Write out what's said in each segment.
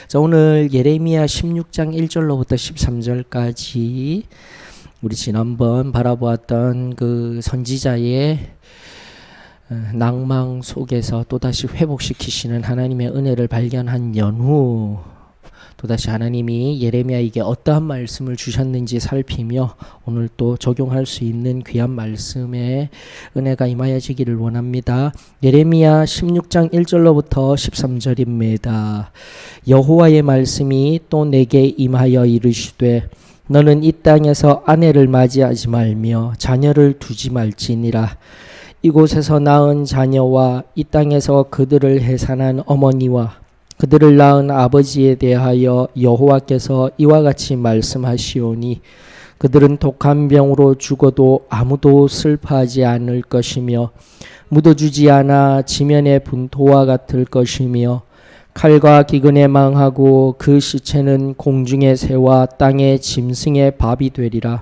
자, 오늘 예레미야 16장 1절로부터 13절까지 우리 지난번 바라보았던 그 선지자의 낭망 속에서 또다시 회복시키시는 하나님의 은혜를 발견한 연후 또다시 하나님이 예레미야에게 어떠한 말씀을 주셨는지 살피며 오늘 또 적용할 수 있는 귀한 말씀에 은혜가 임하여지기를 원합니다. 예레미야 16장 1절로부터 13절입니다. 여호와의 말씀이 또 내게 임하여 이르시되 너는 이 땅에서 아내를 맞이하지 말며 자녀를 두지 말지니라. 이곳에서 낳은 자녀와 이 땅에서 그들을 해산한 어머니와 그들을 낳은 아버지에 대하여 여호와께서 이와 같이 말씀하시오니 그들은 독한 병으로 죽어도 아무도 슬퍼하지 않을 것이며 묻어주지 않아 지면의 분토와 같을 것이며 칼과 기근에 망하고 그 시체는 공중의 새와 땅의 짐승의 밥이 되리라.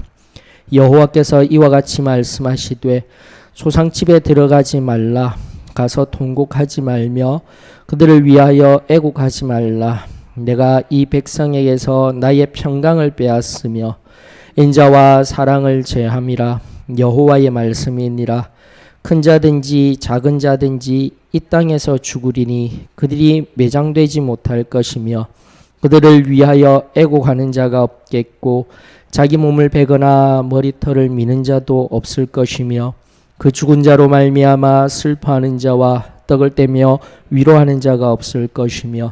여호와께서 이와 같이 말씀하시되 소상집에 들어가지 말라. 가서 통곡하지 말며 그들을 위하여 애곡하지 말라. 내가 이 백성에게서 나의 평강을 빼앗으며 인자와 사랑을 제함이라. 여호와의 말씀이니라. 큰 자든지 작은 자든지 이 땅에서 죽으리니 그들이 매장되지 못할 것이며 그들을 위하여 애곡하는 자가 없겠고 자기 몸을 베거나 머리털을 미는 자도 없을 것이며 그 죽은 자로 말미암아 슬퍼하는 자와 떡을 떼며 위로하는 자가 없을 것이며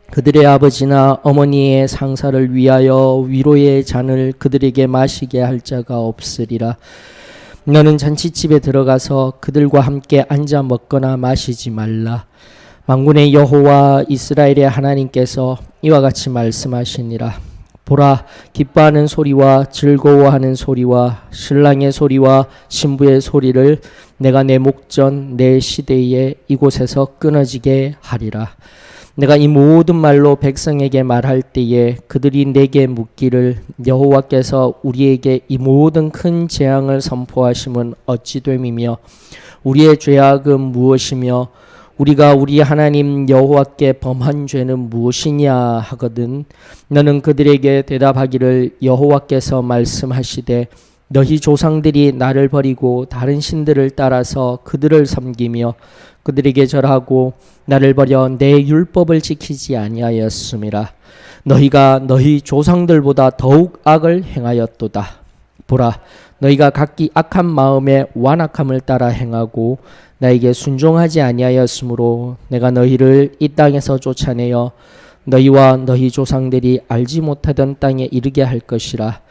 그들의 아버지나 어머니의 상사를 위하여 위로의 잔을 그들에게 마시게 할 자가 없으리라. 너는 잔치집에 들어가서 그들과 함께 앉아 먹거나 마시지 말라. 만군의 여호와 이스라엘의 하나님께서 이와 같이 말씀하시니라. 보라, 기뻐하는 소리와 즐거워하는 소리와 신랑의 소리와 신부의 소리를 내가 내 목전 내 시대에 이곳에서 끊어지게 하리라. 내가 이 모든 말로 백성에게 말할 때에 그들이 내게 묻기를 여호와께서 우리에게 이 모든 큰 재앙을 선포하심은 어찌 됨이며 우리의 죄악은 무엇이며 우리가 우리 하나님 여호와께 범한 죄는 무엇이냐 하거든 너는 그들에게 대답하기를 여호와께서 말씀하시되 너희 조상들이 나를 버리고 다른 신들을 따라서 그들을 섬기며 그들에게 절하고 나를 버려 내 율법을 지키지 아니하였음이라. 너희가 너희 조상들보다 더욱 악을 행하였도다. 보라, 너희가 각기 악한 마음에 완악함을 따라 행하고 나에게 순종하지 아니하였으므로 내가 너희를 이 땅에서 쫓아내어 너희와 너희 조상들이 알지 못하던 땅에 이르게 할 것이라.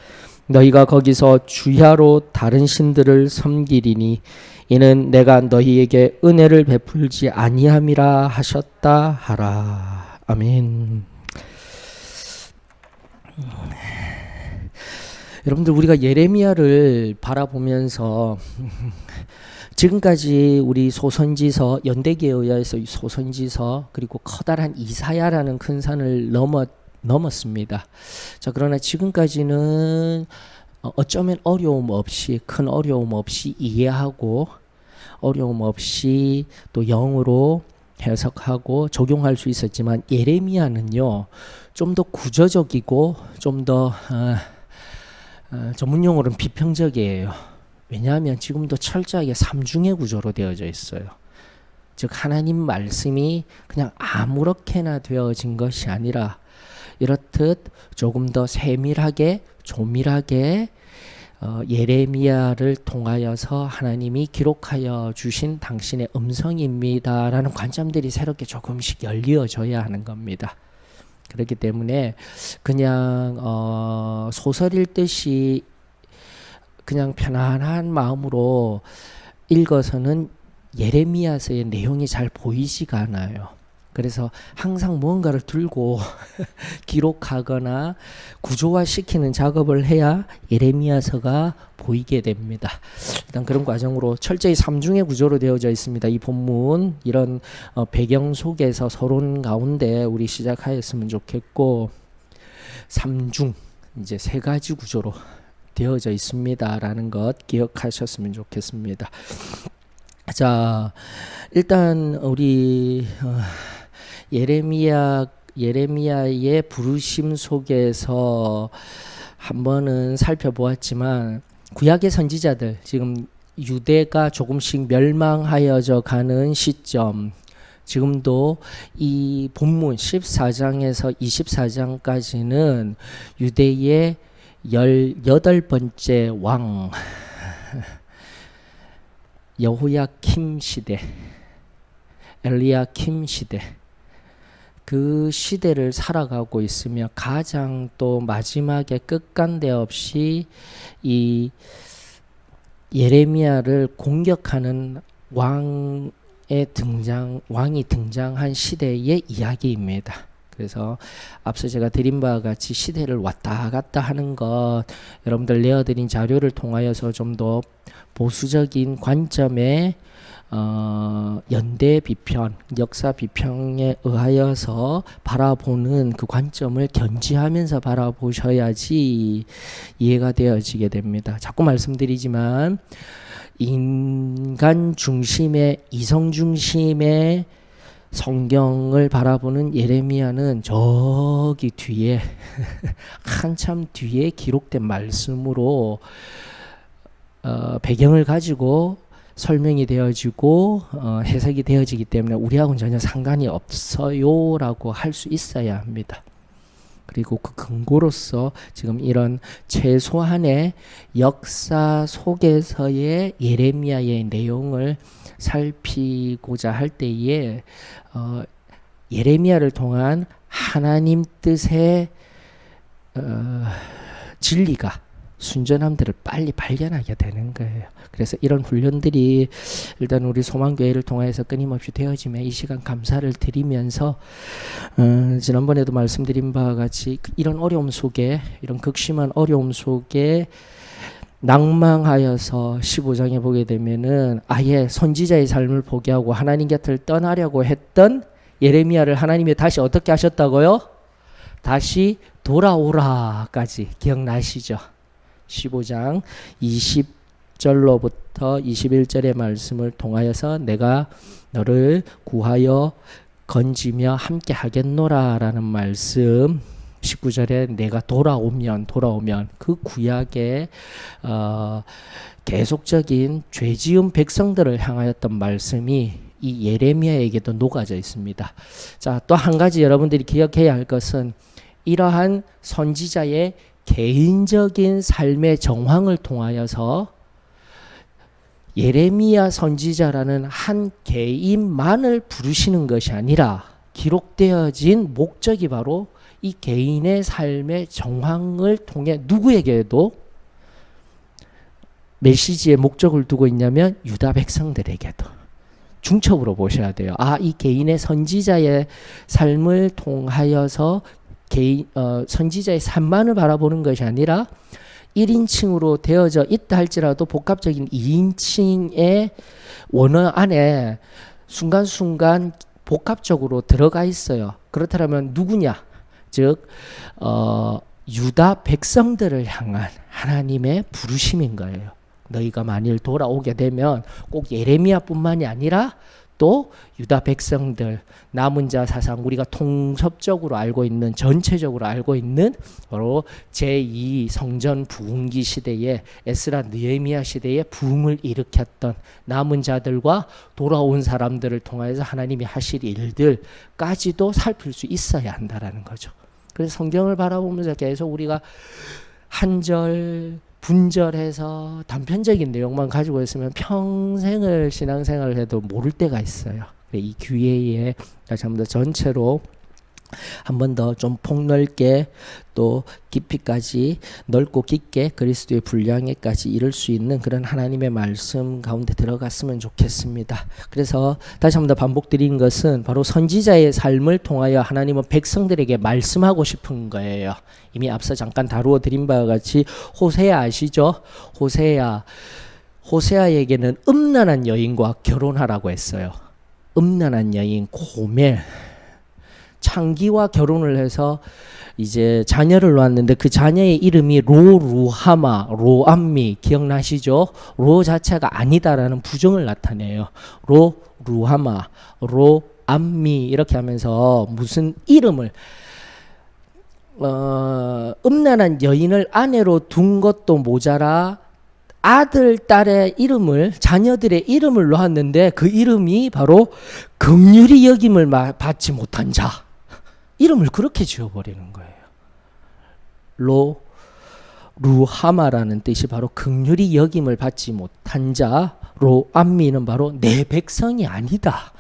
너희가 거기서 주야로 다른 신들을 섬기리니 이는 내가 너희에게 은혜를 베풀지 아니함이라 하셨다 하라. 아멘. 여러분들 우리가 예레미야를 바라보면서 지금까지 우리 소선지서 연대기에 의해서 소선지서 그리고 커다란 이사야라는 큰 산을 넘었습니다. 자, 그러나 지금까지는 어쩌면 어려움 없이 큰 어려움 없이 이해하고 어려움 없이 또 영으로 해석하고 적용할 수 있었지만 예레미야는요 좀 더 구조적이고 좀 더 전문 용어로는 비평적이에요. 왜냐하면 지금도 철저하게 삼중의 구조로 되어져 있어요. 즉 하나님 말씀이 그냥 아무렇게나 되어진 것이 아니라 이렇듯 조금 더 세밀하게 조밀하게 예레미야를 통하여서 하나님이 기록하여 주신 당신의 음성입니다라는 관점들이 새롭게 조금씩 열려져야 하는 겁니다. 그렇기 때문에 그냥 소설 읽듯이 그냥 편안한 마음으로 읽어서는 예레미야서의 내용이 잘 보이지가 않아요. 그래서 항상 무언가를 들고 기록하거나 구조화시키는 작업을 해야 예레미야서가 보이게 됩니다. 일단 그런 과정으로 철저히 삼중의 구조로 되어져 있습니다. 이 본문 이런 배경 속에서 서론 가운데 우리 시작하였으면 좋겠고 삼중 이제 세 가지 구조로 되어져 있습니다라는 것 기억하셨으면 좋겠습니다. 자, 일단 우리 예레미야 예레미야의 부르심 속에서 한 번은 살펴보았지만 구약의 선지자들, 지금 유대가 조금씩 멸망하여져 가는 시점, 지금도 이 본문 14장에서 24장까지는 유대의 18번째 왕 여호야킴 시대, 엘리야킴 시대, 그 시대를 살아가고 있으며 가장 또 마지막에 끝간데 없이 이 예레미야를 공격하는 왕이 등장한 시대의 이야기입니다. 그래서 앞서 제가 드린 바와 같이 시대를 왔다 갔다 하는 것, 여러분들 내어드린 자료를 통하여서 좀 더 보수적인 관점의 연대 비평, 역사 비평에 의하여서 바라보는 그 관점을 견지하면서 바라보셔야지 이해가 되어지게 됩니다. 자꾸 말씀드리지만 인간 중심의, 이성 중심의 성경을 바라보는 예레미야는 저기 뒤에 한참 뒤에 기록된 말씀으로 배경을 가지고 설명이 되어지고 해석이 되어지기 때문에 우리하고는 전혀 상관이 없어요 라고 할 수 있어야 합니다. 그리고 그 근거로서 지금 이런 최소한의 역사 속에서의 예레미야의 내용을 살피고자 할 때에 예레미야를 통한 하나님 뜻의 진리가, 순전함들을 빨리 발견하게 되는 거예요. 그래서 이런 훈련들이 일단 우리 소망교회를 통해서 끊임없이 되어지며 이 시간 감사를 드리면서 지난번에도 말씀드린 바와 같이 이런 어려움 속에, 이런 극심한 어려움 속에 낭망하여서 15장에 보게 되면은 아예 선지자의 삶을 포기하고 하나님 곁을 떠나려고 했던 예레미야를 하나님이 다시 어떻게 하셨다고요? 다시 돌아오라까지 기억나시죠? 15장 20절로부터 21절의 말씀을 통하여서 내가 너를 구하여 건지며 함께 하겠노라 라는 말씀, 19절에 내가 돌아오면 그 구약의 계속적인 죄지은 백성들을 향하였던 말씀이 이 예레미야에게도 녹아져 있습니다. 자, 또 한 가지 여러분들이 기억해야 할 것은 이러한 선지자의 개인적인 삶의 정황을 통하여서 예레미야 선지자라는 한 개인만을 부르시는 것이 아니라 기록되어진 목적이 바로 이 개인의 삶의 정황을 통해 누구에게도 메시지의 목적을 두고 있냐면 유다 백성들에게도 중첩으로 보셔야 돼요. 이 개인의 선지자의 삶을 통하여서 선지자의 삶만을 바라보는 것이 아니라 1인칭으로 되어져 있다 할지라도 복합적인 2인칭의 원어 안에 순간순간 복합적으로 들어가 있어요. 그렇다면 누구냐? 즉 유다 백성들을 향한 하나님의 부르심인 거예요. 너희가 만일 돌아오게 되면 꼭 예레미야뿐만이 아니라 또 유다 백성들, 남은 자 사상, 우리가 통섭적으로 알고 있는, 전체적으로 알고 있는 바로 제2 성전 부흥기 시대에 에스라 느헤미야 시대에 부흥을 일으켰던 남은 자들과 돌아온 사람들을 통해서 하나님이 하실 일들까지도 살필 수 있어야 한다라는 거죠. 그래서 성경을 바라보면서 계속 우리가 한 절 분절해서 단편적인 내용만 가지고 있으면 평생을 신앙생활을 해도 모를 때가 있어요. 이 기회에 다시 한번 더 전체로 한 번 더 좀 폭넓게 또 깊이까지 넓고 깊게 그리스도의 분량에까지 이룰 수 있는 그런 하나님의 말씀 가운데 들어갔으면 좋겠습니다. 그래서 다시 한번 더 반복드린 것은 바로 선지자의 삶을 통하여 하나님은 백성들에게 말씀하고 싶은 거예요. 이미 앞서 잠깐 다루어 드린 바와 같이 호세아 아시죠? 호세아에게는 음란한 여인과 결혼하라고 했어요. 음란한 여인 고멜, 창기와 결혼을 해서 이제 자녀를 낳았는데 그 자녀의 이름이 로루하마, 로암미, 기억나시죠? 로 자체가 아니다라는 부정을 나타내요. 로루하마, 암미 이렇게 하면서 무슨 이름을 음란한 여인을 아내로 둔 것도 모자라 아들, 딸의 이름을 자녀들의 이름을 놓았는데 그 이름이 바로 긍휼히 여김을 받지 못한 자 이름을 그렇게 지어버리는 거예요. 루하마라는 뜻이 바로 긍휼히 여김을 받지 못한 자, 로암미는 바로 내 백성이 아니다.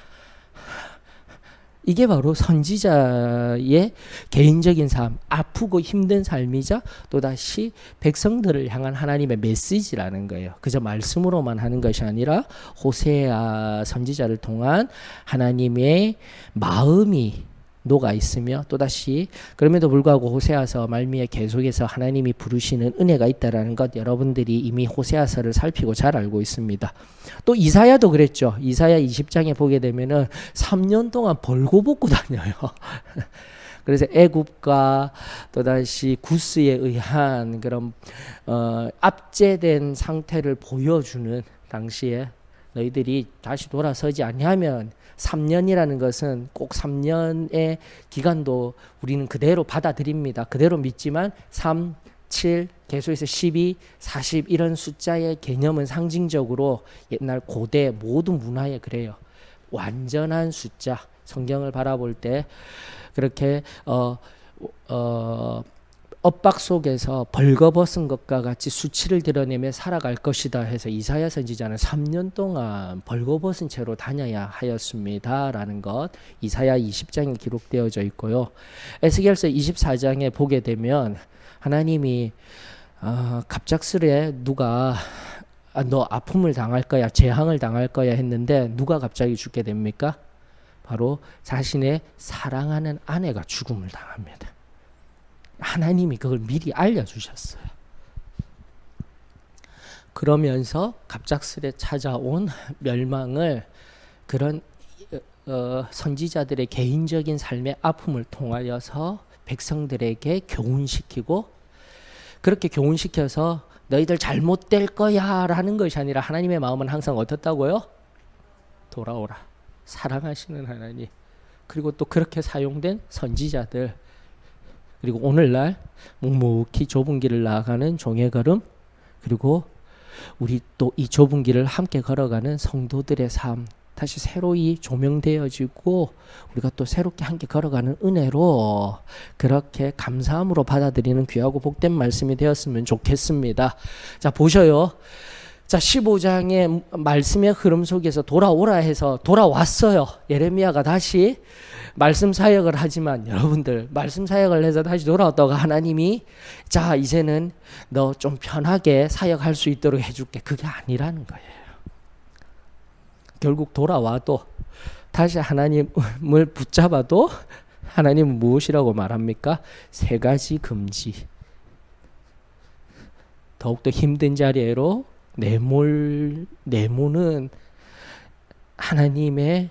이게 바로 선지자의 개인적인 삶, 아프고 힘든 삶이자 또다시 백성들을 향한 하나님의 메시지라는 거예요. 그저 말씀으로만 하는 것이 아니라 호세아 선지자를 통한 하나님의 마음이 녹아 있으며 또다시 그럼에도 불구하고 호세아서 말미에 계속해서 하나님이 부르시는 은혜가 있다라는 것 여러분들이 이미 호세아서를 살피고 잘 알고 있습니다. 또 이사야도 그랬죠. 이사야 20장에 보게 되면은 3년 동안 벌거벗고 다녀요. 그래서 애굽과 또다시 구스에 의한 그런 압제된 상태를 보여주는 당시에 너희들이 다시 돌아서지 아니하면 3년이라는 것은 꼭 3년의 기간도 우리는 그대로 받아들입니다. 그대로 믿지만 3, 7, 계속해서 12, 40 이런 숫자의 개념은 상징적으로 옛날 고대 모든 문화에 그래요. 완전한 숫자, 성경을 바라볼 때 그렇게 엇박 속에서 벌거벗은 것과 같이 수치를 드러내며 살아갈 것이다 해서 이사야 선지자는 3년 동안 벌거벗은 채로 다녀야 하였습니다 라는 것 이사야 20장에 기록되어져 있고요. 에스겔서 24장에 보게 되면 하나님이 갑작스레 누가 너 아픔을 당할 거야 재앙을 당할 거야 했는데 누가 갑자기 죽게 됩니까? 바로 자신의 사랑하는 아내가 죽음을 당합니다. 하나님이 그걸 미리 알려주셨어요. 그러면서 갑작스레 찾아온 멸망을 그런 선지자들의 개인적인 삶의 아픔을 통하여서 백성들에게 교훈시키고 그렇게 교훈시켜서 너희들 잘못될 거야 라는 것이 아니라 하나님의 마음은 항상 어떻다고요? 돌아오라. 사랑하시는 하나님. 그리고 또 그렇게 사용된 선지자들 그리고 오늘날 묵묵히 좁은 길을 나아가는 종의 걸음 그리고 우리 또 이 좁은 길을 함께 걸어가는 성도들의 삶 다시 새로이 조명되어지고 우리가 또 새롭게 함께 걸어가는 은혜로 그렇게 감사함으로 받아들이는 귀하고 복된 말씀이 되었으면 좋겠습니다. 자 보셔요. 자 15장의 말씀의 흐름 속에서 돌아오라 해서 돌아왔어요. 예레미야가 다시 말씀 사역을 하지만 여러분들 말씀 사역을 해서 다시 돌아왔다가 하나님이 자 이제는 너 좀 편하게 사역할 수 있도록 해줄게. 그게 아니라는 거예요. 결국 돌아와도 다시 하나님을 붙잡아도 하나님은 무엇이라고 말합니까? 3가지 금지. 더욱더 힘든 자리로 내모는 하나님의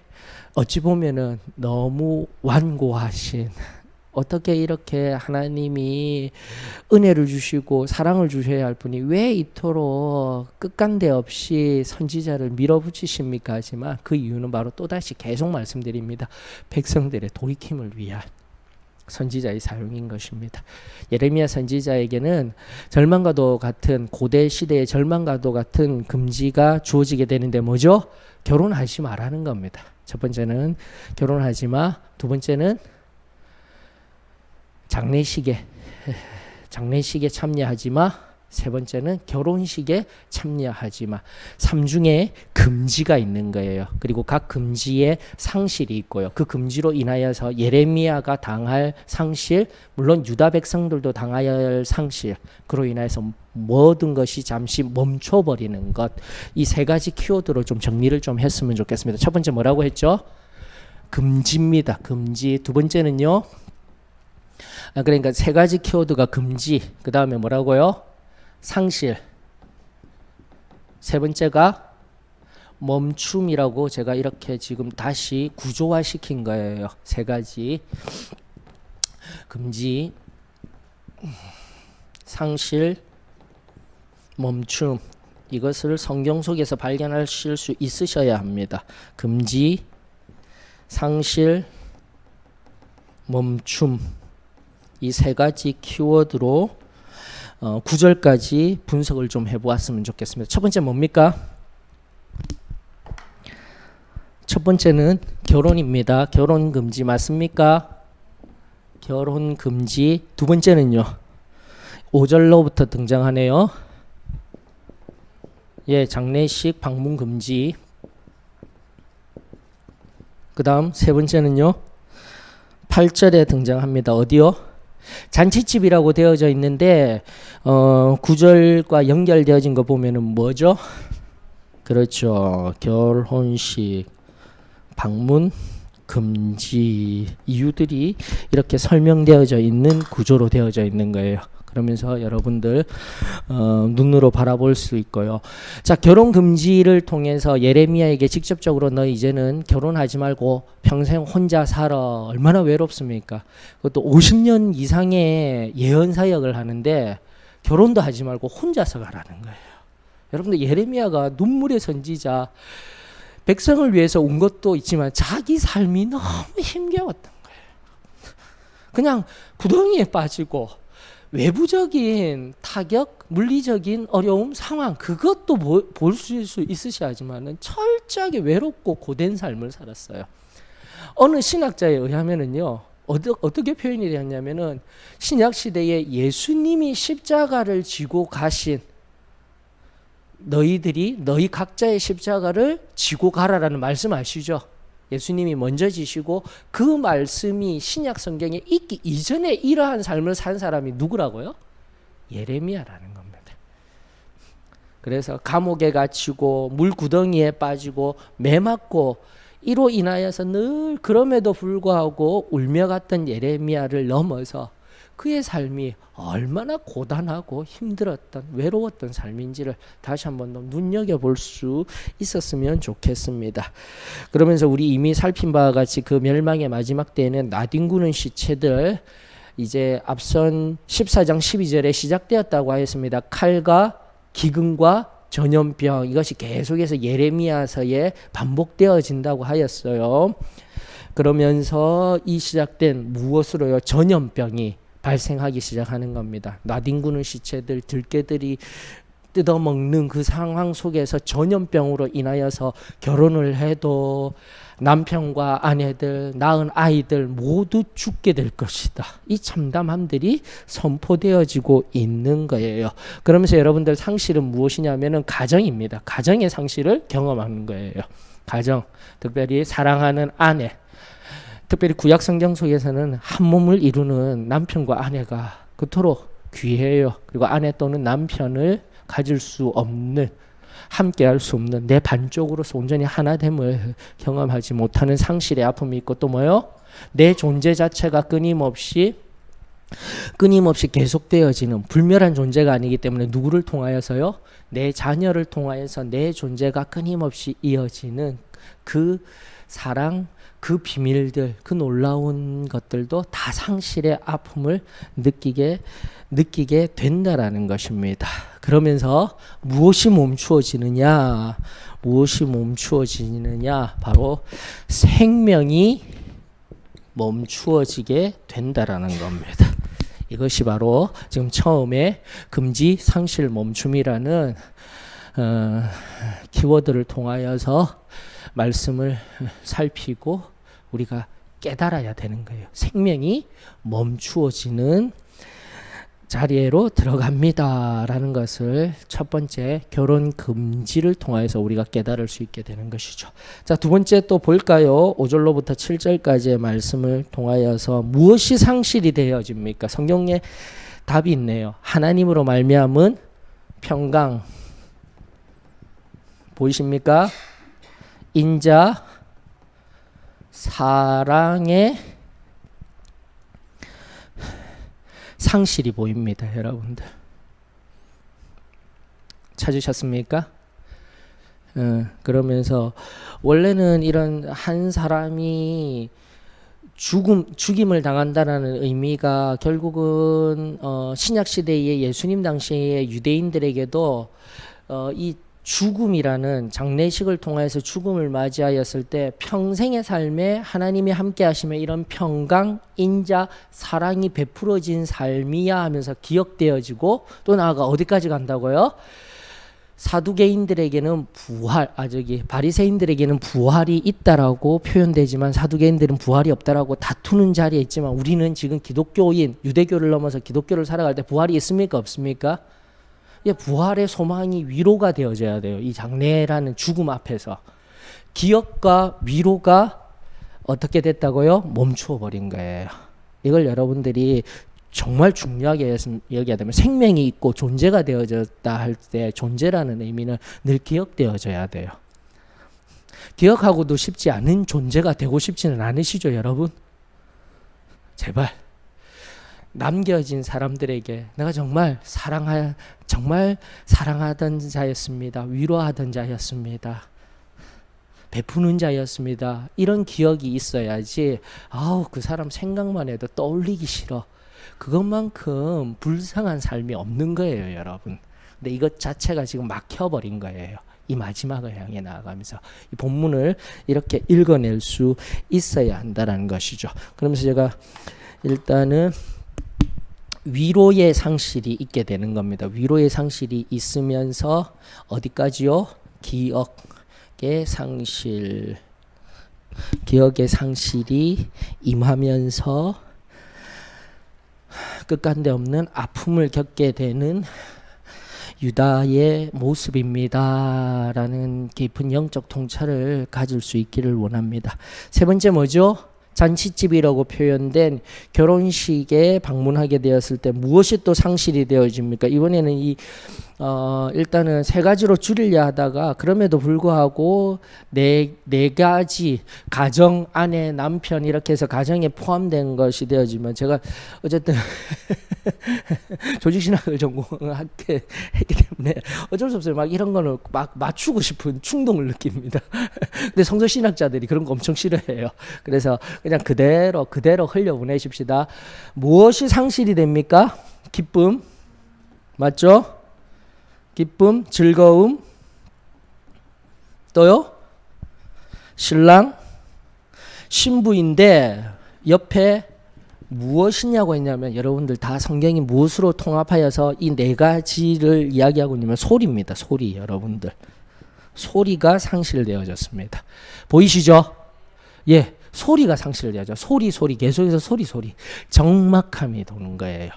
어찌 보면은 너무 완고하신 어떻게 이렇게 하나님이 은혜를 주시고 사랑을 주셔야 할 분이 왜 이토록 끝간데 없이 선지자를 밀어붙이십니까 하지만 그 이유는 바로 또다시 계속 말씀드립니다. 백성들의 돌이킴을 위한 선지자의 사용인 것입니다. 예레미야 선지자에게는 절망과도 같은 고대 시대의 절망과도 같은 금지가 주어지게 되는데 뭐죠? 결혼하지 말라는 겁니다. 첫 번째는 결혼하지 마. 두 번째는 장례식에 참여하지 마. 세 번째는 결혼식에 참여하지 마. 3중에 금지가 있는 거예요. 그리고 각 금지에 상실이 있고요. 그 금지로 인하여서 예레미야가 당할 상실, 물론 유다 백성들도 당해야 할 상실, 그로 인해서 모든 것이 잠시 멈춰버리는 것. 이 3가지 키워드로 좀 정리를 좀 했으면 좋겠습니다. 첫 번째 뭐라고 했죠? 금지입니다. 금지. 두 번째는요. 그러니까 3가지 키워드가 금지. 그 다음에 뭐라고요? 상실. 세 번째가 멈춤이라고 제가 이렇게 지금 다시 구조화시킨 거예요. 3가지. 금지, 상실, 멈춤. 이것을 성경 속에서 발견하실 수 있으셔야 합니다. 금지, 상실, 멈춤, 이 세 가지 키워드로 9절까지 분석을 좀 해보았으면 좋겠습니다. 첫 번째 뭡니까? 첫 번째는 결혼입니다. 결혼 금지 맞습니까? 결혼 금지. 두 번째는요. 5절로부터 등장하네요. 예, 장례식 방문 금지. 그 다음 세 번째는요. 8절에 등장합니다. 어디요? 잔치집이라고 되어져 있는데 9절과 연결되어진 거 보면은 뭐죠? 그렇죠. 결혼식 방문 금지 이유들이 이렇게 설명되어져 있는 구조로 되어져 있는 거예요. 그러면서 여러분들 눈으로 바라볼 수 있고요. 자, 결혼 금지를 통해서 예레미야에게 직접적으로 너 이제는 결혼하지 말고 평생 혼자 살아. 얼마나 외롭습니까? 그것도 50년 이상의 예언 사역을 하는데 결혼도 하지 말고 혼자서 가라는 거예요. 여러분들 예레미야가 눈물의 선지자, 백성을 위해서 온 것도 있지만 자기 삶이 너무 힘겨웠던 거예요. 그냥 구덩이에 빠지고 외부적인 타격, 물리적인 어려움, 상황 그것도 볼 수 있으셔야지만은 철저하게 외롭고 고된 삶을 살았어요. 어느 신학자에 의하면은요, 어떻게 표현이 되었냐면은 신약 시대에 예수님이 십자가를 지고 가신 너희 각자의 십자가를 지고 가라라는 말씀 아시죠? 예수님이 먼저 지시고 그 말씀이 신약 성경에 있기 이전에 이러한 삶을 산 사람이 누구라고요? 예레미야라는 겁니다. 그래서 감옥에 갇히고 물구덩이에 빠지고 매 맞고 이로 인하여서 늘 그럼에도 불구하고 울며 갔던 예레미야를 넘어서 그의 삶이 얼마나 고단하고 힘들었던 외로웠던 삶인지를 다시 한번 더 눈여겨볼 수 있었으면 좋겠습니다. 그러면서 우리 이미 살핀 바와 같이 그 멸망의 마지막 때에는 나뒹구는 시체들 이제 앞선 14장 12절에 시작되었다고 하였습니다. 칼과 기근과 전염병 이것이 계속해서 예레미야서에 반복되어진다고 하였어요. 그러면서 이 시작된 무엇으로요? 전염병이 발생하기 시작하는 겁니다. 나뒹구는 시체들, 들개들이 뜯어먹는 그 상황 속에서 전염병으로 인하여서 결혼을 해도 남편과 아내들, 낳은 아이들 모두 죽게 될 것이다. 이 참담함들이 선포되어지고 있는 거예요. 그러면서 여러분들 상실은 무엇이냐면은 가정입니다. 가정의 상실을 경험하는 거예요. 가정, 특별히 사랑하는 아내, 특별히 구약 성경 속에서는 한 몸을 이루는 남편과 아내가 그토록 귀해요. 그리고 아내 또는 남편을 가질 수 없는, 함께 할 수 없는 내 반쪽으로서 온전히 하나됨을 경험하지 못하는 상실의 아픔이 있고 또 뭐요? 내 존재 자체가 끊임없이 계속되어지는 불멸한 존재가 아니기 때문에 누구를 통하여서요? 내 자녀를 통하여서 내 존재가 끊임없이 이어지는 그 사랑, 그 비밀들, 그 놀라운 것들도 다 상실의 아픔을 느끼게 된다라는 것입니다. 그러면서 무엇이 멈추어지느냐? 바로 생명이 멈추어지게 된다라는 겁니다. 이것이 바로 지금 처음에 금지, 상실, 멈춤이라는 키워드를 통하여서 말씀을 살피고 우리가 깨달아야 되는 거예요. 생명이 멈추어지는 자리로 들어갑니다라는 것을 첫 번째 결혼 금지를 통해서 우리가 깨달을 수 있게 되는 것이죠. 자, 두 번째 또 볼까요? 5절로부터 7절까지의 말씀을 통하여서 무엇이 상실이 되어집니까? 성경에 답이 있네요. 하나님으로 말미암은 평강 보이십니까? 인자, 사랑의 상실이 보입니다. 여러분들 찾으셨습니까? 그러면서 원래는 이런 한 사람이 죽임을 당한다라는 의미가 결국은 신약 시대의 예수님 당시의 유대인들에게도 이 죽음이라는 장례식을 통해서 죽음을 맞이하였을 때 평생의 삶에 하나님이 함께 하시며 이런 평강, 인자, 사랑이 베풀어진 삶이야 하면서 기억되어지고 또 나아가 어디까지 간다고요? 사두개인들에게는 바리새인들에게는 부활이 있다라고 표현되지만 사두개인들은 부활이 없다라고 다투는 자리에 있지만 우리는 지금 기독교인, 유대교를 넘어서 기독교를 살아갈 때 부활이 있습니까? 없습니까? 부활의 소망이 위로가 되어져야 돼요. 이 장래라는 죽음 앞에서. 기억과 위로가 어떻게 됐다고요? 멈추어 버린 거예요. 이걸 여러분들이 정말 중요하게 여겨야 되면 생명이 있고 존재가 되어졌다 할 때 존재라는 의미는 늘 기억되어져야 돼요. 기억하고도 싶지 않은 존재가 되고 싶지는 않으시죠, 여러분? 제발 남겨진 사람들에게 내가 정말 사랑하던 자였습니다. 위로하던 자였습니다. 베푸는 자였습니다. 이런 기억이 있어야지 그 사람 생각만 해도 떠올리기 싫어. 그것만큼 불쌍한 삶이 없는 거예요, 여러분. 근데 이것 자체가 지금 막혀버린 거예요. 이 마지막을 향해 나아가면서 이 본문을 이렇게 읽어낼 수 있어야 한다는 것이죠. 그러면서 제가 일단은 위로의 상실이 있게 되는 겁니다. 위로의 상실이 있으면서 어디까지요? 기억의 상실이 임하면서 끝간데 없는 아픔을 겪게 되는 유다의 모습입니다. 라는 깊은 영적 통찰을 가질 수 있기를 원합니다. 세 번째 뭐죠? 잔치집이라고 표현된 결혼식에 방문하게 되었을 때 무엇이 또 상실이 되어집니까? 이번에는 일단은 세 가지로 줄이려 하다가 그럼에도 불구하고 네 가지 가정, 아내, 남편 이렇게 해서 가정에 포함된 것이 되어지면 제가 어쨌든 조직신학을 전공했기 때문에 어쩔 수 없어요. 막 이런 거는 막 맞추고 싶은 충동을 느낍니다. 근데 성서신학자들이 그런 거 엄청 싫어해요. 그래서 그냥 그대로 흘려보내십시다. 무엇이 상실이 됩니까? 기쁨, 맞죠? 기쁨, 즐거움, 또요? 신랑, 신부인데 옆에 무엇이냐고 했냐면 여러분들 다 성경이 무엇으로 통합하여서 이 네 가지를 이야기하고 있냐면 소리입니다. 소리. 여러분들 소리가 상실되어졌습니다. 보이시죠? 예, 소리가 상실되어져. 소리 계속해서 소리 적막함이 도는 거예요.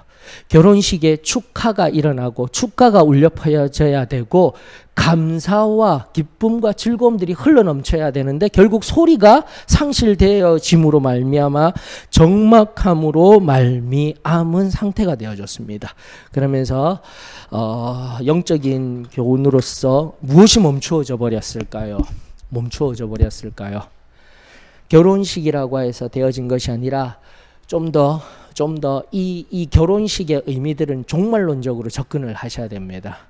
결혼식에 축하가 일어나고 축가가 울려 퍼져야 되고 감사와 기쁨과 즐거움들이 흘러넘쳐야 되는데 결국 소리가 상실되어짐으로 말미암아 적막함으로 말미암은 상태가 되어졌습니다. 그러면서 영적인 교훈으로서 무엇이 멈추어져 버렸을까요? 결혼식이라고 해서 되어진 것이 아니라 좀 더 이 결혼식의 의미들은 종말론적으로 접근을 하셔야 됩니다.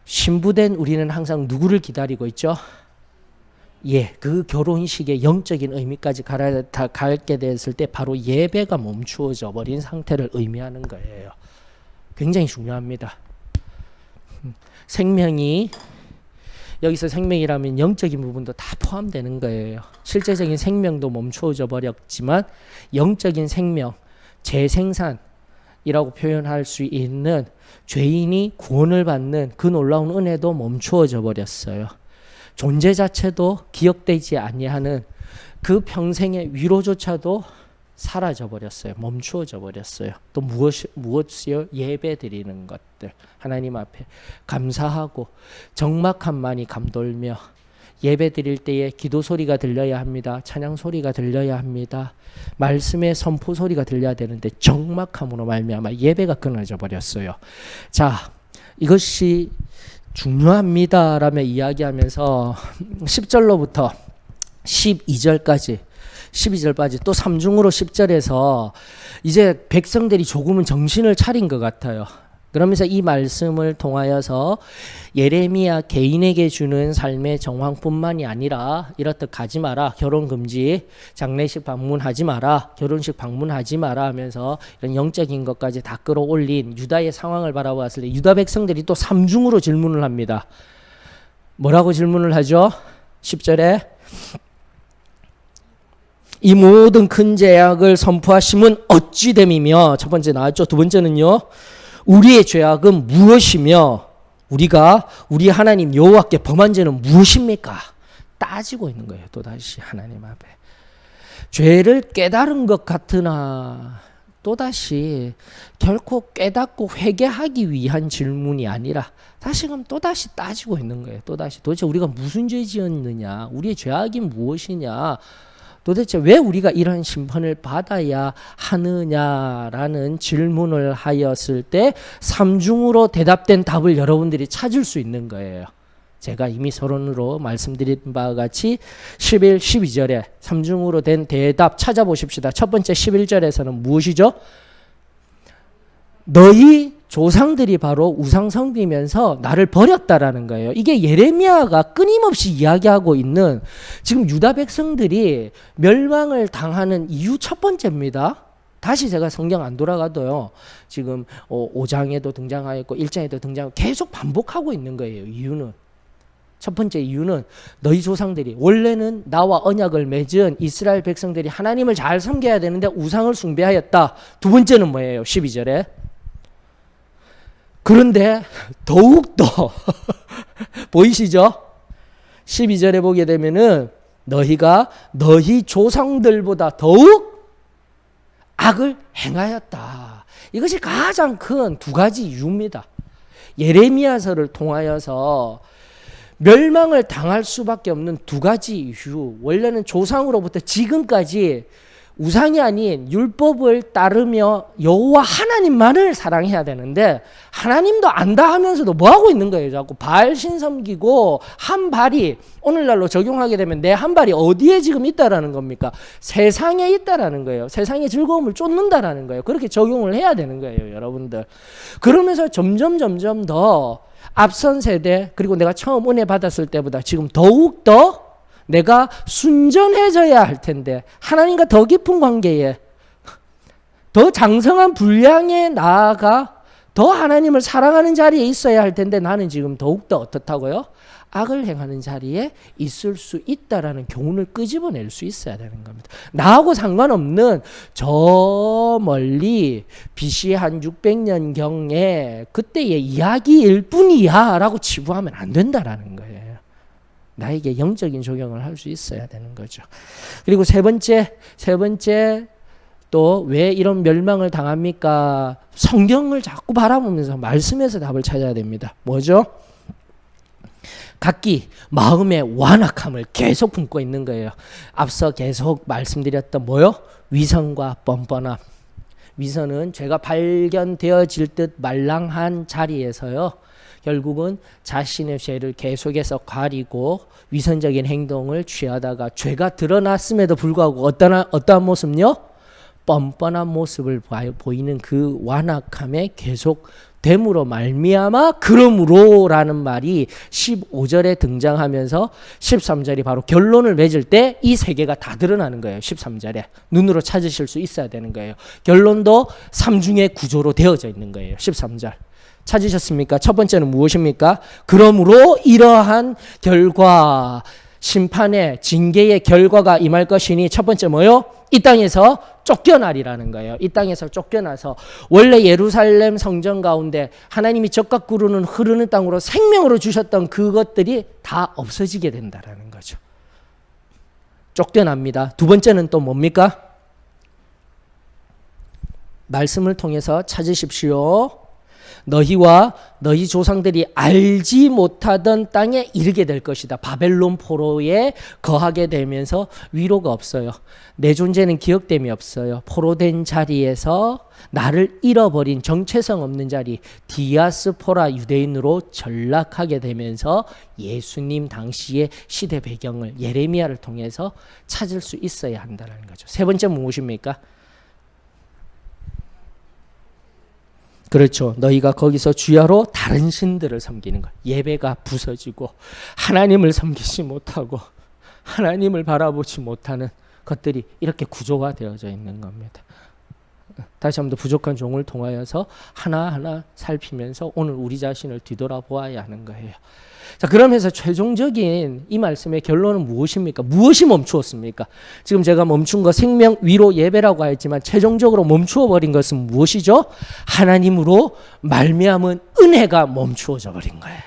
신부된 우리는 항상 누구를 기다리고 있죠? 예, 그 결혼식의 영적인 의미까지 갈게 됐을 때 바로 예배가 멈추어져 버린 상태를 의미하는 거예요. 굉장히 중요합니다. 생명이 여기서 생명이라면 영적인 부분도 다 포함되는 거예요. 실제적인 생명도 멈추어져 버렸지만 영적인 생명, 재생산이라고 표현할 수 있는 죄인이 구원을 받는 그 놀라운 은혜도 멈추어져 버렸어요. 존재 자체도 기억되지 아니하는 그 평생의 위로조차도 사라져 버렸어요. 멈추어져 버렸어요. 또 무엇이요? 예배 드리는 것들. 하나님 앞에 감사하고 적막함만이 감돌며 예배 드릴 때에 기도 소리가 들려야 합니다. 찬양 소리가 들려야 합니다. 말씀의 선포 소리가 들려야 되는데 적막함으로 말미암아 예배가 끊어져 버렸어요. 자, 이것이 중요합니다라며 이야기하면서 10절로부터 12절까지 또 3중으로 10절에서 이제 백성들이 조금은 정신을 차린 것 같아요. 그러면서 이 말씀을 통하여서 예레미야 개인에게 주는 삶의 정황뿐만이 아니라 이렇듯 가지 마라, 결혼 금지, 장례식 방문하지 마라, 결혼식 방문하지 마라 하면서 이런 영적인 것까지 다 끌어올린 유다의 상황을 바라보았을 때 유다 백성들이 또 3중으로 질문을 합니다. 뭐라고 질문을 하죠? 10절에 이 모든 큰 죄악을 선포하심은 어찌 됨이며, 첫 번째 나왔죠. 두 번째는요, 우리의 죄악은 무엇이며 우리가 우리 하나님 여호와께 범한 죄는 무엇입니까? 따지고 있는 거예요. 또다시 하나님 앞에. 죄를 깨달은 것 같으나 또다시 결코 깨닫고 회개하기 위한 질문이 아니라 다시금 또다시 따지고 있는 거예요. 또다시 도대체 우리가 무슨 죄 지었느냐, 우리의 죄악이 무엇이냐, 도대체 왜 우리가 이런 심판을 받아야 하느냐라는 질문을 하였을 때 삼중으로 대답된 답을 여러분들이 찾을 수 있는 거예요. 제가 이미 서론으로 말씀드린 바와 같이 11, 12절에 삼중으로 된 대답 찾아보십시다. 첫 번째 11절에서는 무엇이죠? 너희 조상들이 바로 우상 섬기면서 나를 버렸다라는 거예요. 이게 예레미야가 끊임없이 이야기하고 있는, 지금 유다 백성들이 멸망을 당하는 이유 첫 번째입니다. 다시 제가 성경 안 돌아가도요, 지금 5장에도 등장하였고 1장에도 등장하고 계속 반복하고 있는 거예요. 이유는, 첫 번째 이유는 너희 조상들이, 원래는 나와 언약을 맺은 이스라엘 백성들이 하나님을 잘 섬겨야 되는데 우상을 숭배하였다. 두 번째는 뭐예요? 12절에 그런데 더욱더 보이시죠? 12절에 보게 되면은 너희가 너희 조상들보다 더욱 악을 행하였다. 이것이 가장 큰 두 가지 이유입니다. 예레미야서를 통하여서 멸망을 당할 수밖에 없는 두 가지 이유. 원래는 조상으로부터 지금까지 우상이 아닌 율법을 따르며 여호와 하나님만을 사랑해야 되는데 하나님도 안다 하면서도 뭐하고 있는 거예요? 자꾸 바알신 섬기고, 한 발이 오늘날로 적용하게 되면 내 한 발이 어디에 지금 있다라는 겁니까? 세상에 있다라는 거예요. 세상의 즐거움을 쫓는다라는 거예요. 그렇게 적용을 해야 되는 거예요, 여러분들. 그러면서 점점 더 앞선 세대, 그리고 내가 처음 은혜 받았을 때보다 지금 더욱 더 내가 순전해져야 할 텐데, 하나님과 더 깊은 관계에, 더 장성한 분량에 나아가 더 하나님을 사랑하는 자리에 있어야 할 텐데 나는 지금 더욱더 어떻다고요? 악을 행하는 자리에 있을 수 있다라는 교훈을 끄집어낼 수 있어야 되는 겁니다. 나하고 상관없는 저 멀리 BC 한 600년경에 그때의 이야기일 뿐이야 라고 치부하면 안 된다라는 거예요. 나에게 영적인 적용을 할 수 있어야 되는 거죠. 그리고 세 번째 또 왜 이런 멸망을 당합니까? 성경을 자꾸 바라보면서 말씀에서 답을 찾아야 됩니다. 뭐죠? 각기 마음의 완악함을 계속 품고 있는 거예요. 앞서 계속 말씀드렸던 뭐요? 위선과 뻔뻔함. 위선은 죄가 발견되어질 듯 말랑한 자리에서요, 결국은 자신의 죄를 계속해서 가리고 위선적인 행동을 취하다가 죄가 드러났음에도 불구하고 어떠한 모습요? 뻔뻔한 모습을 보이는 그 완악함에 계속 됨으로 말미암아 그러므로라는 말이 15절에 등장하면서 13절이 바로 결론을 맺을 때 이 세 개가 다 드러나는 거예요. 13절에 눈으로 찾으실 수 있어야 되는 거예요. 결론도 삼중의 구조로 되어져 있는 거예요. 13절 찾으셨습니까? 첫 번째는 무엇입니까? 그러므로 이러한 결과, 심판의 징계의 결과가 임할 것이니, 첫 번째 뭐요? 이 땅에서 쫓겨나리라는 거예요. 이 땅에서 쫓겨나서 원래 예루살렘 성전 가운데 하나님이 적각 구르는 흐르는 땅으로 생명으로 주셨던 그것들이 다 없어지게 된다라는 거죠. 쫓겨납니다. 두 번째는 또 뭡니까? 말씀을 통해서 찾으십시오. 너희와 너희 조상들이 알지 못하던 땅에 이르게 될 것이다. 바벨론 포로에 거하게 되면서 위로가 없어요. 내 존재는 기억됨이 없어요. 포로된 자리에서 나를 잃어버린 정체성 없는 자리, 디아스포라 유대인으로 전락하게 되면서 예수님 당시의 시대 배경을 예레미야를 통해서 찾을 수 있어야 한다는 거죠. 세 번째 무엇입니까? 그렇죠. 너희가 거기서 주야로 다른 신들을 섬기는 것. 예배가 부서지고 하나님을 섬기지 못하고 하나님을 바라보지 못하는 것들이 이렇게 구조가 되어져 있는 겁니다. 다시 한번 더 부족한 종을 통하여서 하나하나 살피면서 오늘 우리 자신을 뒤돌아보아야 하는 거예요. 자, 그러면서 최종적인 이 말씀의 결론은 무엇입니까? 무엇이 멈추었습니까? 지금 제가 멈춘 거 생명, 위로, 예배라고 했지만 최종적으로 멈추어 버린 것은 무엇이죠? 하나님으로 말미암은 은혜가 멈추어져 버린 거예요.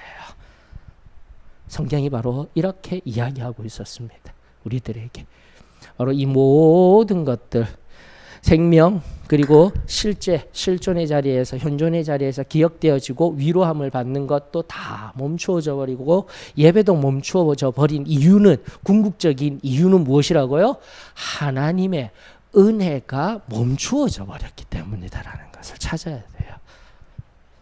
성경이 바로 이렇게 이야기하고 있었습니다. 우리들에게. 바로 이 모든 것들, 생명 그리고 실존의 자리에서, 현존의 자리에서 기억되어지고 위로함을 받는 것도 다 멈추어져 버리고 예배도 멈추어져 버린 이유는, 궁극적인 이유는 무엇이라고요? 하나님의 은혜가 멈추어져 버렸기 때문이다라는 것을 찾아야 돼요.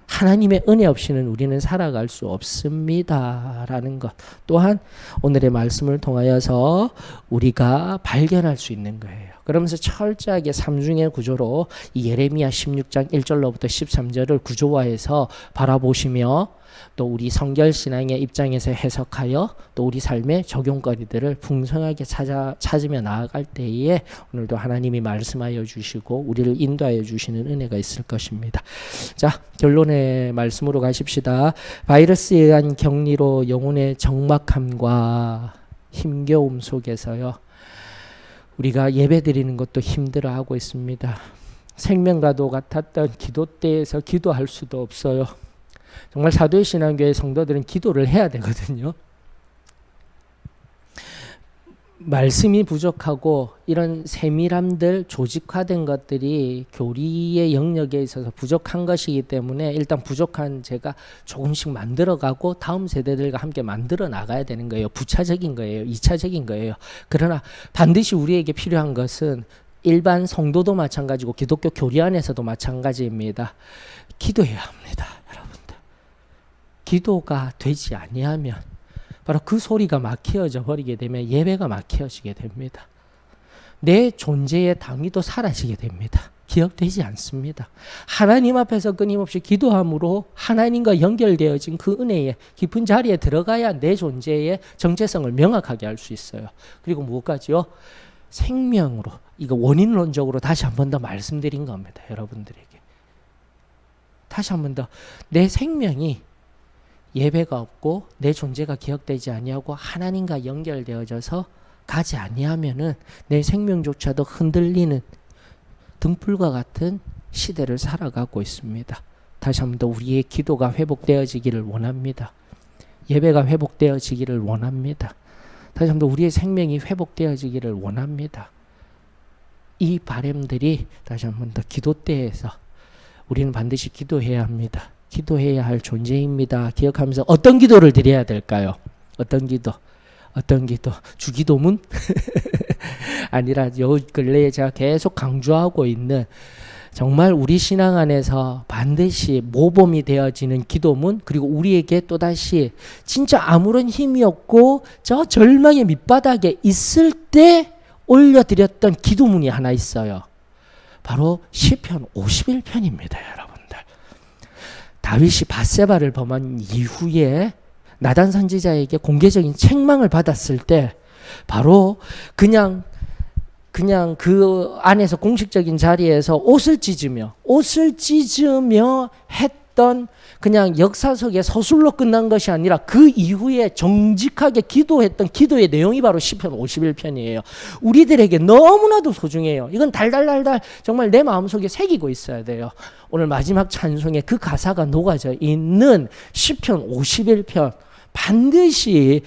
하나님의 은혜 없이는 우리는 살아갈 수 없습니다라는 것 또한 오늘의 말씀을 통하여서 우리가 발견할 수 있는 거예요. 그러면서 철저하게 삼중의 구조로 이 예레미야 16장 1절로부터 13절을 구조화해서 바라보시며 또 우리 성결신앙의 입장에서 해석하여 또 우리 삶의 적용거리들을 풍성하게 찾으며 나아갈 때에 오늘도 하나님이 말씀하여 주시고 우리를 인도하여 주시는 은혜가 있을 것입니다. 자, 결론의 말씀으로 가십시다. 바이러스에 의한 격리로 영혼의 적막함과 힘겨움 속에서요, 우리가 예배드리는 것도 힘들어하고 있습니다. 생명과도 같았던 기도 때에서 기도할 수도 없어요. 정말 사도의 신앙교회 성도들은 기도를 해야 되거든요. 말씀이 부족하고 이런 세밀함들, 조직화된 것들이 교리의 영역에 있어서 부족한 것이기 때문에 일단 부족한 제가 조금씩 만들어가고 다음 세대들과 함께 만들어 나가야 되는 거예요. 부차적인 거예요. 2차적인 거예요. 그러나 반드시 우리에게 필요한 것은 일반 성도도 마찬가지고 기독교 교리 안에서도 마찬가지입니다. 기도해야 합니다. 여러분들. 기도가 되지 아니하면 바로 그 소리가 막혀져 버리게 되면 예배가 막혀지게 됩니다. 내 존재의 당위도 사라지게 됩니다. 기억되지 않습니다. 하나님 앞에서 끊임없이 기도함으로 하나님과 연결되어진 그 은혜의 깊은 자리에 들어가야 내 존재의 정체성을 명확하게 알 수 있어요. 그리고 무엇까지요? 생명으로, 이거 원인론적으로 다시 한 번 더 말씀드린 겁니다. 여러분들에게. 다시 한 번 더 내 생명이 예배가 없고 내 존재가 기억되지 아니하고 하나님과 연결되어져서 가지 아니하면은 내 생명조차도 흔들리는 등불과 같은 시대를 살아가고 있습니다. 다시 한 번 더 우리의 기도가 회복되어지기를 원합니다. 예배가 회복되어지기를 원합니다. 다시 한 번 더 우리의 생명이 회복되어지기를 원합니다. 이 바람들이 다시 한 번 더 기도 때에서 우리는 반드시 기도해야 합니다. 기도해야 할 존재입니다. 기억하면서 어떤 기도를 드려야 될까요? 어떤 기도? 주기도문? 아니라 요 근래에 제가 계속 강조하고 있는 정말 우리 신앙 안에서 반드시 모범이 되어지는 기도문, 그리고 우리에게 또다시 진짜 아무런 힘이 없고 저 절망의 밑바닥에 있을 때 올려드렸던 기도문이 하나 있어요. 바로 시편 51편입니다. 여러분들. 다윗이 밧세바를 범한 이후에 나단 선지자에게 공개적인 책망을 받았을 때 바로 그냥 그 안에서 공식적인 자리에서 옷을 찢으며 했던 그냥 역사 속의 서술로 끝난 것이 아니라 그 이후에 정직하게 기도했던 기도의 내용이 바로 시편 51편이에요. 우리들에게 너무나도 소중해요. 이건 달달달달 정말 내 마음속에 새기고 있어야 돼요. 오늘 마지막 찬송에 그 가사가 녹아져 있는 시편 51편 반드시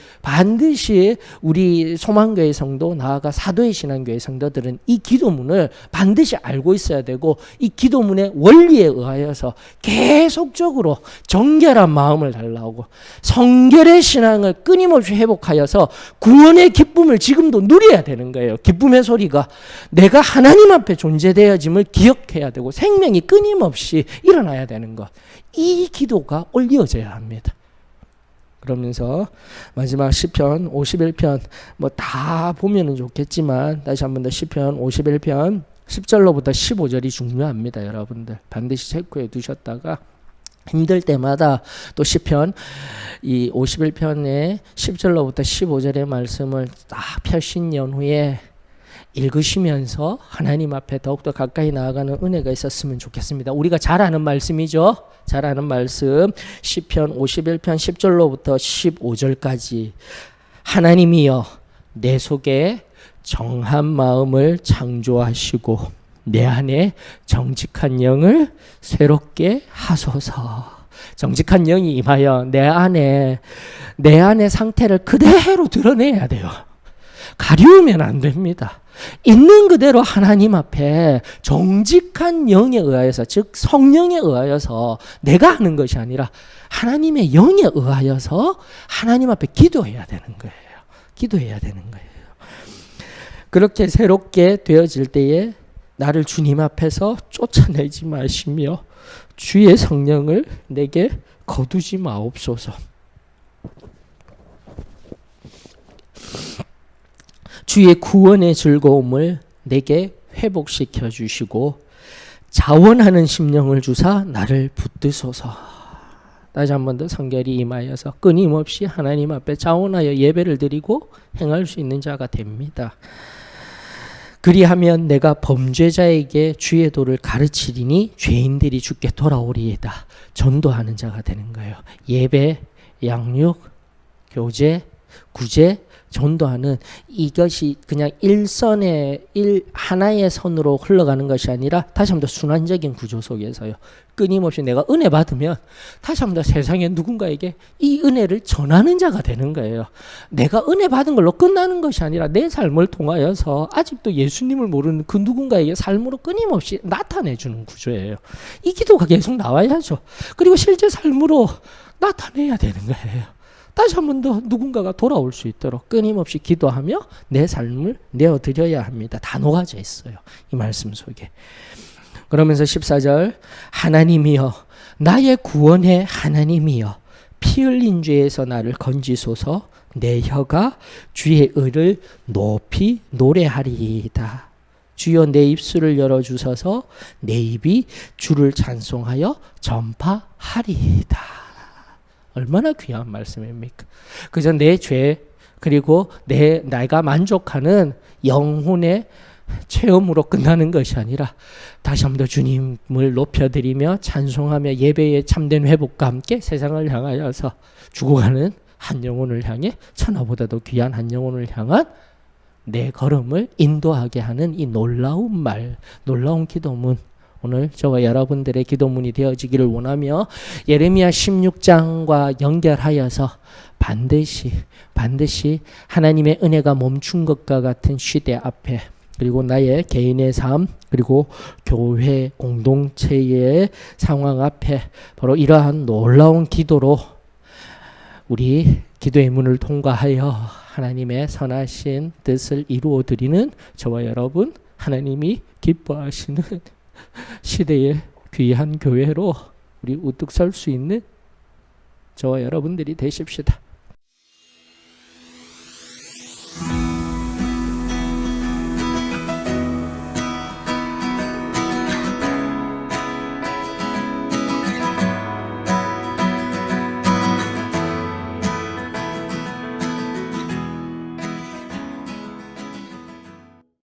우리 소망교회 성도, 나아가 사도의 신앙교회 성도들은 이 기도문을 반드시 알고 있어야 되고, 이 기도문의 원리에 의하여서 계속적으로 정결한 마음을 달라고 성결의 신앙을 끊임없이 회복하여서 구원의 기쁨을 지금도 누려야 되는 거예요. 기쁨의 소리가 내가 하나님 앞에 존재되어짐을 기억해야 되고 생명이 끊임없이 일어나야 되는 것, 이 기도가 올려져야 합니다. 그러면서 마지막 시편 51편 뭐 다 보면은 좋겠지만 다시 한 번 더 시편 51편 10절로부터 15절이 중요합니다. 여러분들 반드시 체크해 두셨다가 힘들 때마다 또 시편 이 51편의 10절로부터 15절의 말씀을 딱 펴신 연후에 읽으시면서 하나님 앞에 더욱더 가까이 나아가는 은혜가 있었으면 좋겠습니다. 우리가 잘 아는 말씀이죠. 잘 아는 말씀 시편 51편 10절로부터 15절까지 하나님이여 내 속에 정한 마음을 창조하시고 내 안에 정직한 영을 새롭게 하소서. 정직한 영이 임하여 내 안에 상태를 그대로 드러내야 돼요. 가리우면 안 됩니다. 있는 그대로 하나님 앞에 정직한 영에 의하여서, 즉 성령에 의하여서 내가 하는 것이 아니라 하나님의 영에 의하여서 하나님 앞에 기도해야 되는 거예요. 기도해야 되는 거예요. 그렇게 새롭게 되어질 때에 나를 주님 앞에서 쫓아내지 마시며 주의 성령을 내게 거두지 마옵소서. 주의 구원의 즐거움을 내게 회복시켜 주시고 자원하는 심령을 주사 나를 붙드소서. 다시 한 번 더 성결이 임하여서 끊임없이 하나님 앞에 자원하여 예배를 드리고 행할 수 있는 자가 됩니다. 그리하면 내가 범죄자에게 주의 도를 가르치리니 죄인들이 주께 돌아오리이다. 전도하는 자가 되는 거예요. 예배, 양육, 교제, 구제, 전도하는 이것이 그냥 하나의 선으로 흘러가는 것이 아니라 다시 한번 더 순환적인 구조 속에서요. 끊임없이 내가 은혜 받으면 다시 한번 더 세상에 누군가에게 이 은혜를 전하는 자가 되는 거예요. 내가 은혜 받은 걸로 끝나는 것이 아니라 내 삶을 통하여서 아직도 예수님을 모르는 그 누군가에게 삶으로 끊임없이 나타내주는 구조예요. 이 기도가 계속 나와야죠. 그리고 실제 삶으로 나타내야 되는 거예요. 다시 한 번 더 누군가가 돌아올 수 있도록 끊임없이 기도하며 내 삶을 내어드려야 합니다. 다 녹아져 있어요. 이 말씀 속에. 그러면서 14절 하나님이여 나의 구원의 하나님이여 피 흘린 죄에서 나를 건지소서. 내 혀가 주의 의를 높이 노래하리이다. 주여 내 입술을 열어주셔서 내 입이 주를 찬송하여 전파하리이다. 얼마나 귀한 말씀입니까? 그저 내 죄 그리고 내가 만족하는 영혼의 체험으로 끝나는 것이 아니라 다시 한 번 더 주님을 높여드리며 찬송하며 예배의 참된 회복과 함께 세상을 향하여서 죽어가는 한 영혼을 향해 천하보다도 귀한 한 영혼을 향한 내 걸음을 인도하게 하는 이 놀라운 말, 놀라운 기도문, 오늘 저와 여러분들의 기도문이 되어지기를 원하며 예레미야 16장과 연결하여서 반드시 하나님의 은혜가 멈춘 것과 같은 시대 앞에 그리고 나의 개인의 삶 그리고 교회 공동체의 상황 앞에 바로 이러한 놀라운 기도로 우리 기도의 문을 통과하여 하나님의 선하신 뜻을 이루어 드리는 저와 여러분, 하나님이 기뻐하시는 시대의 귀한 교회로 우리 우뚝 설 수 있는 저와 여러분들이 되십시다.